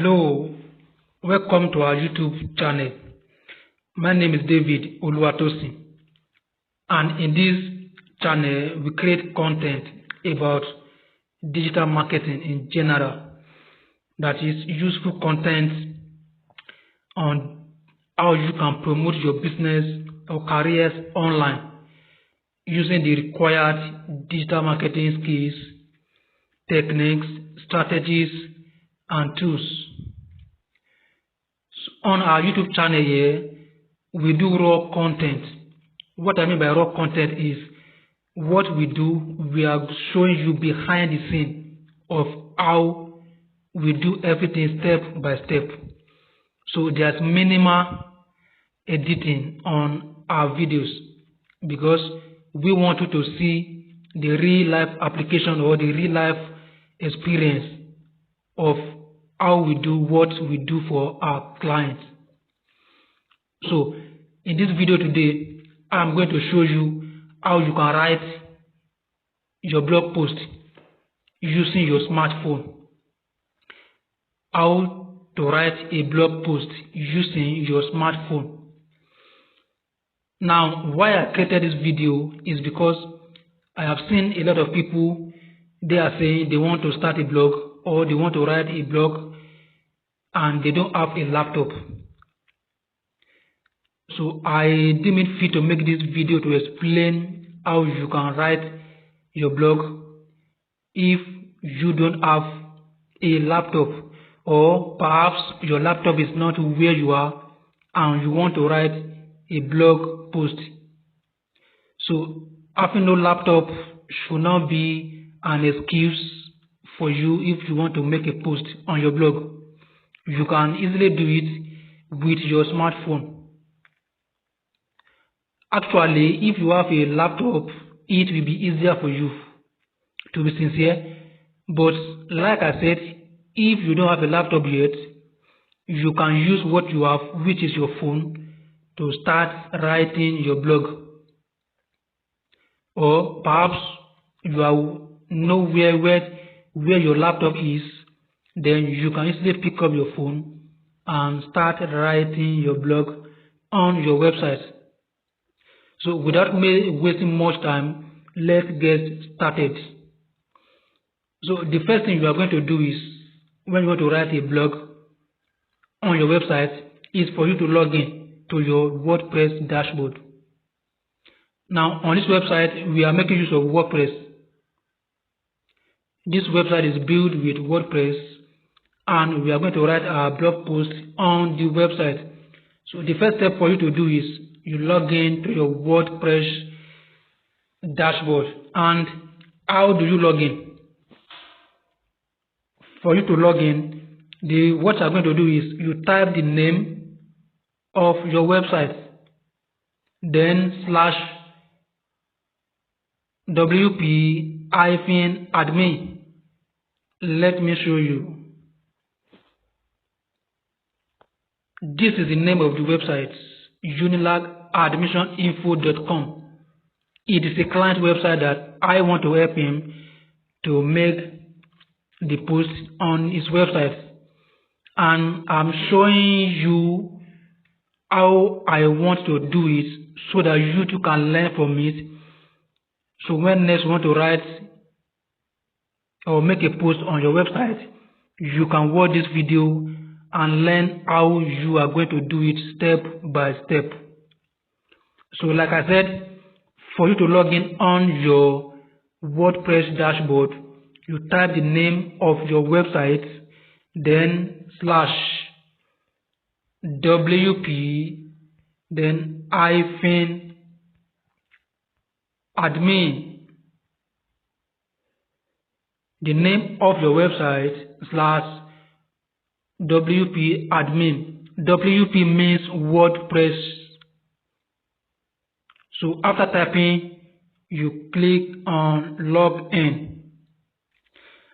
Hello, welcome to our YouTube channel. My name is David Oluwatosin, and in this channel we create content about digital marketing in general, that is useful content on how you can promote your business or careers online using the required digital marketing skills, techniques, strategies, and tools. On our YouTube channel here, we do raw content. What I mean by raw content is what we do, we are showing you behind the scene of how we do everything step by step. So there's minimal editing on our videos because we want you to see the real life application or the real life experience of how we do what we do for our clients. So in this video today, I'm going to show you how you can write your blog post using your smartphone. How to write a blog post using your smartphone. Now, why I created this video is because I have seen a lot of people, they are saying they want to start a blog or they want to write a blog and they don't have a laptop. So I deem it fit to make this video to explain how you can write your blog if you don't have a laptop, or perhaps your laptop is not where you are and you want to write a blog post. So having no laptop should not be an excuse for you if you want to make a post on your blog. You can easily do it with your smartphone. Actually, if you have a laptop, it will be easier for you, to be sincere. But like I said, if you don't have a laptop yet, you can use what you have, which is your phone, to start writing your blog. Or perhaps you are nowhere where your laptop is, then you can easily pick up your phone and start writing your blog on your website. So without me wasting much time, let's get started. So the first thing you are going to do is, when you want to write a blog on your website, is for you to log in to your WordPress dashboard. Now on this website, we are making use of WordPress. This website is built with WordPress and we are going to write our blog post on the website. So the first step for you to do is you log in to your WordPress dashboard. And how do you log in? For you to log in, what you're going to do is you type the name of your website, then /wp-admin. Let me show you. This is the name of the website, unilagadmissioninfo.com. It is a client website that I want to help him to make the post on his website. And I'm showing you how I want to do it so that you too can learn from it. So when next you want to write or make a post on your website, you can watch this video and learn how you are going to do it step by step. So like I said, for you to log in on your WordPress dashboard, you type the name of your website, then /wp, then -admin. The name of your website /wp-admin. WP means WordPress. So after typing, you click on login.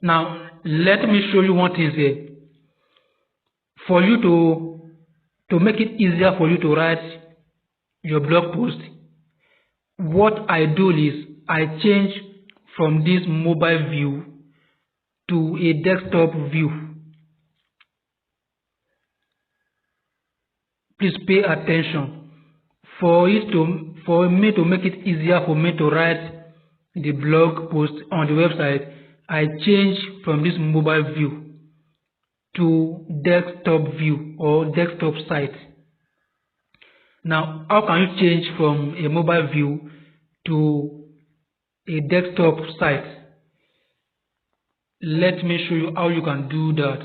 Now let me show you one thing here. For you to make it easier for you to write your blog post, what I do is I change from this mobile view to a desktop view. Please pay attention. For me to make it easier for me to write the blog post on the website, I change from this mobile view to desktop view or desktop site. Now, how can you change from a mobile view to a desktop site? Let me show you how you can do that.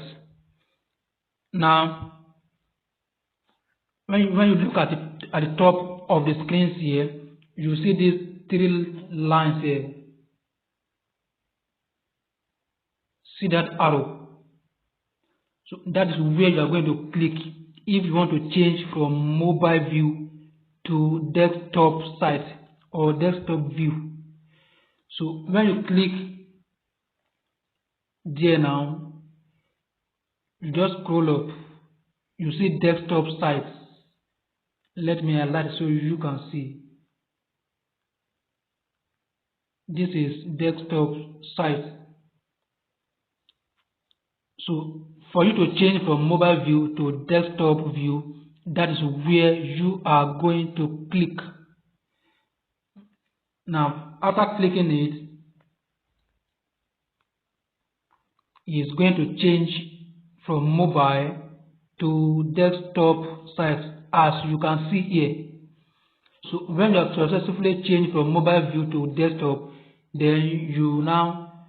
Now, when you look at the top of the screens here, you see these 3 lines here. See that arrow? So that is where you are going to click if you want to change from mobile view to desktop site or desktop view. So when you click there now, you just scroll up, you see desktop sites. Let me highlight so you can see. This is desktop site. So for you to change from mobile view to desktop view, that is where you are going to click. Now, after clicking it, it's going to change from mobile to desktop site, as you can see here. So when you have successfully changed from mobile view to desktop, then you now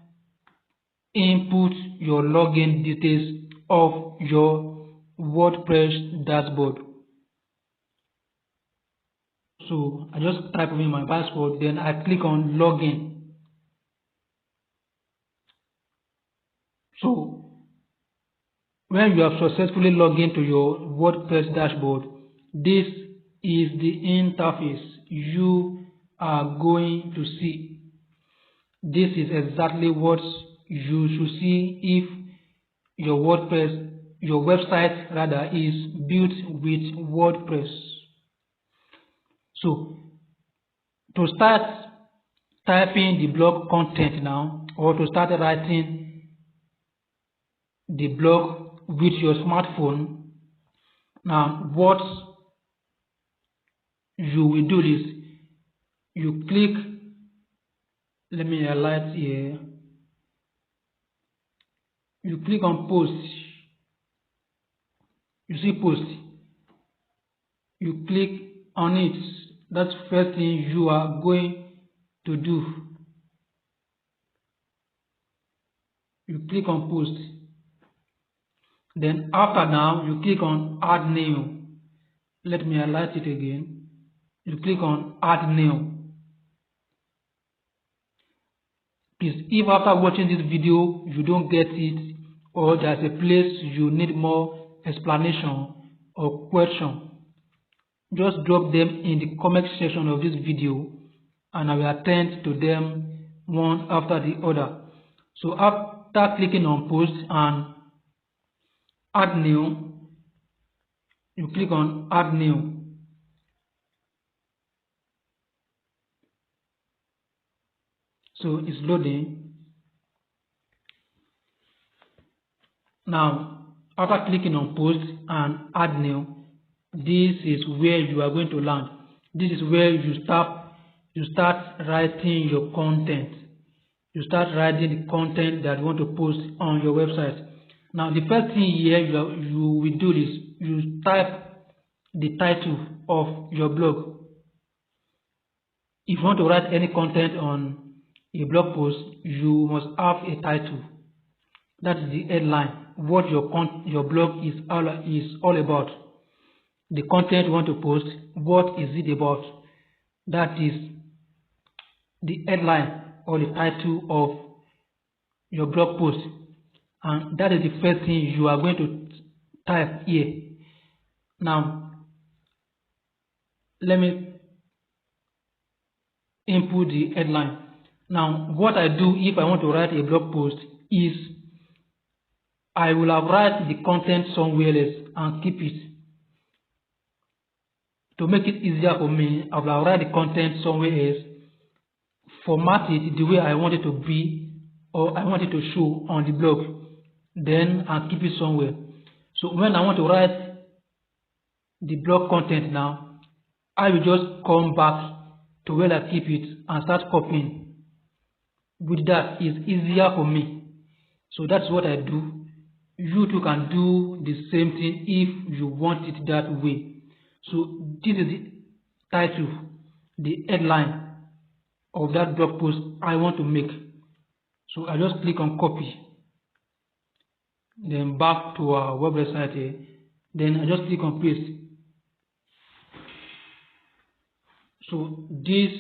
input your login details of your WordPress dashboard. So I just type in my password, then I click on login. So when you have successfully logged into your WordPress dashboard, this is the interface you are going to see. This is exactly what you should see if your website rather is built with WordPress. So to start typing the blog content now, or to start writing the blog with your smartphone, now what you will do is you click, let me highlight here, you click on post, you see post, you click on it. That's the first thing you are going to do. You click on post. Then after now, you click on add new. Let me highlight it again. You click on add new. Please, if after watching this video you don't get it, or there's a place you need more explanation or question, just drop them in the comment section of this video and I will attend to them one after the other. So after clicking on post and add new, you click on add new. So it's loading. Now after clicking on post and add new, this is where you are going to land. This is where you start writing your content. You start writing the content that you want to post on your website. Now the first thing here you will do is you type the title of your blog. If you want to write any content on a blog post, you must have a title. That is the headline, what your blog is all about. The content you want to post, what is it about? That is the headline or the title of your blog post, and that is the first thing you are going to type here. Now let me input the headline. Now what I do if I want to write a blog post is I will have write the content somewhere else and keep it. To make it easier for me, I will write the content somewhere else, format it the way I want it to be or I want it to show on the blog, then I'll keep it somewhere. So when I want to write the blog content now, I will just come back to where I keep it and start copying. With that, it's easier for me. So that's what I do. You too can do the same thing if you want it that way. So this is the title, the headline of that blog post I want to make. So I just click on copy, then back to our website here. Then I just click on paste. So this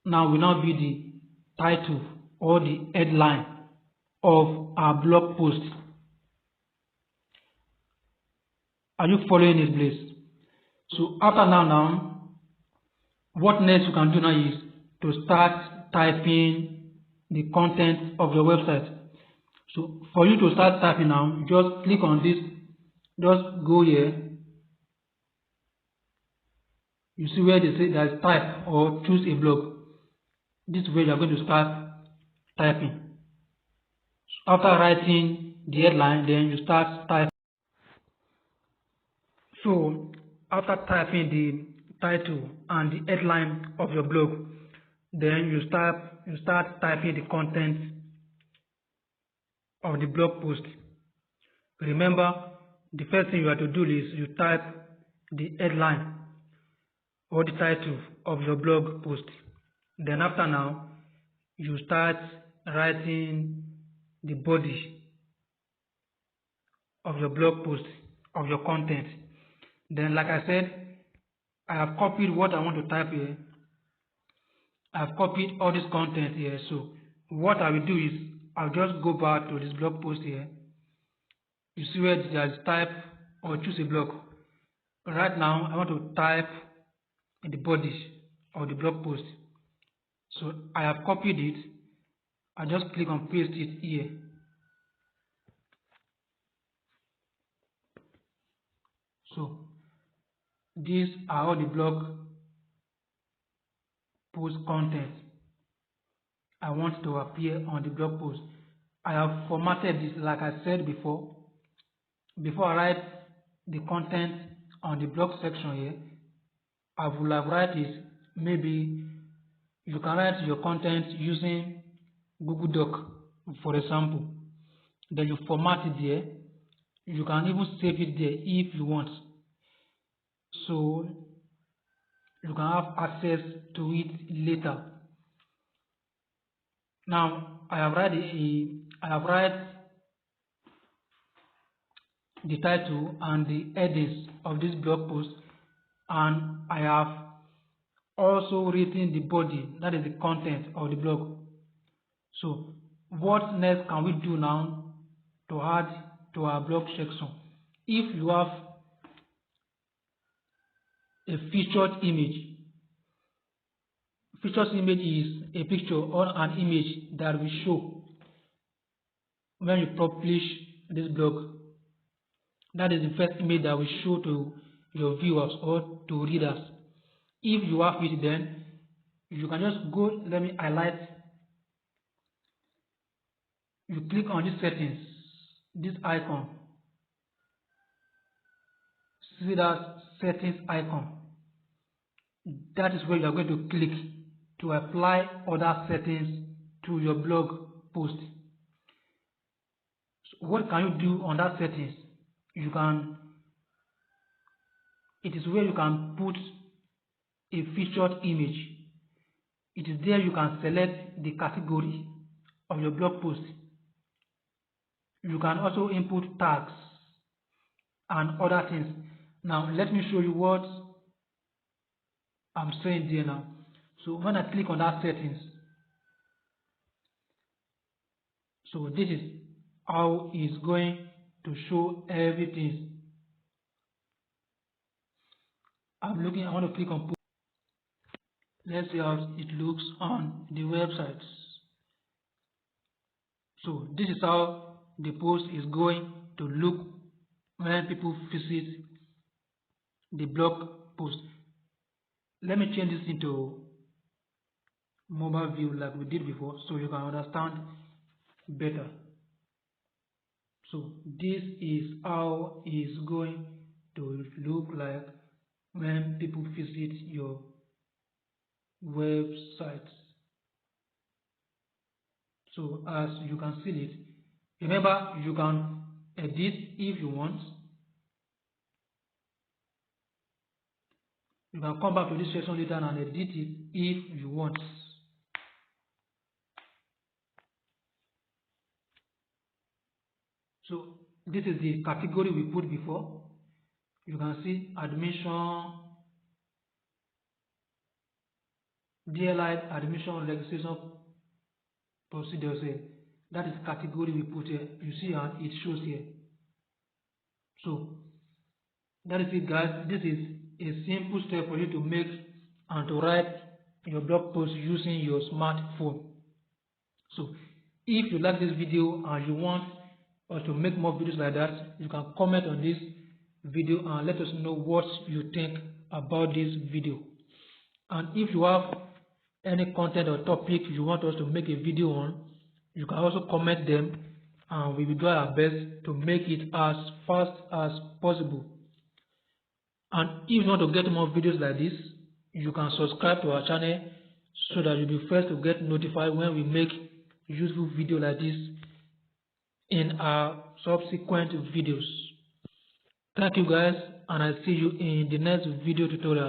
now will now be the title or the headline of our blog post. Are you following this, please? So after now, what next you can do now is to start typing the content of your website. So for you to start typing now, just click on this, just go here. You see where they say there's type or choose a blog. This is where you are going to start typing. So after writing the headline, then you start typing. So after typing the title and the headline of your blog, then you start typing the content of the blog post. Remember, the first thing you have to do is you type the headline or the title of your blog post. Then after now, you start writing the body of your blog post, of your content. Then like I said, I have copied what I want to type here. I have copied all this content here. So what I will do is I'll just go back to this blog post here. You see where there's type or choose a blog. Right now I want to type in the body of the blog post. So I have copied it. I just click on paste it here. So these are all the blog post content I want to appear on the blog post. I have formatted this like I said before. Before I write the content on the blog section here, I will have write it. Maybe you can write your content using Google Doc, for example. Then you format it there. You can even save it there if you want. So you can have access to it later. Now I have write the title and the headings of this blog post, and I have also written the body, that is the content of the blog. So what next can we do now to add to our blog section? If you have a featured image is a picture or an image that will show when you publish this blog. That is the first image that will show to your viewers or to readers. If you have it, then you can just go, let me highlight. You click on this settings, this icon. See that settings icon. That is where you are going to click to apply other settings to your blog post. So what can you do on that settings? It is where you can put a featured image. It is there you can select the category of your blog post. You can also input tags and other things. Now let me show you what I'm saying there now. So when I click on that settings, so this is how it's going to show everything. I want to click on post. Let's see how it looks on the website. So this is how the post is going to look when people visit the blog post. Let me change this into mobile view like we did before so you can understand better. So this is how it's going to look like when people visit your website. So as you can see it, remember you can edit if you want. You can come back to this section later and edit it if you want. So this is the category we put before. You can see admission, DLI admission registration procedures here. That is category we put here. You see how it shows here. So that is it, guys. This is a simple step for you to make and to write your blog post using your smartphone. So if you like this video and you want us to make more videos like that, you can comment on this video and let us know what you think about this video. And if you have any content or topic you want us to make a video on, you can also comment them and we will do our best to make it as fast as possible. And if you want to get more videos like this, you can subscribe to our channel so that you'll be first to get notified when we make useful video like this in our subsequent videos. Thank you guys, and I'll see you in the next video tutorial.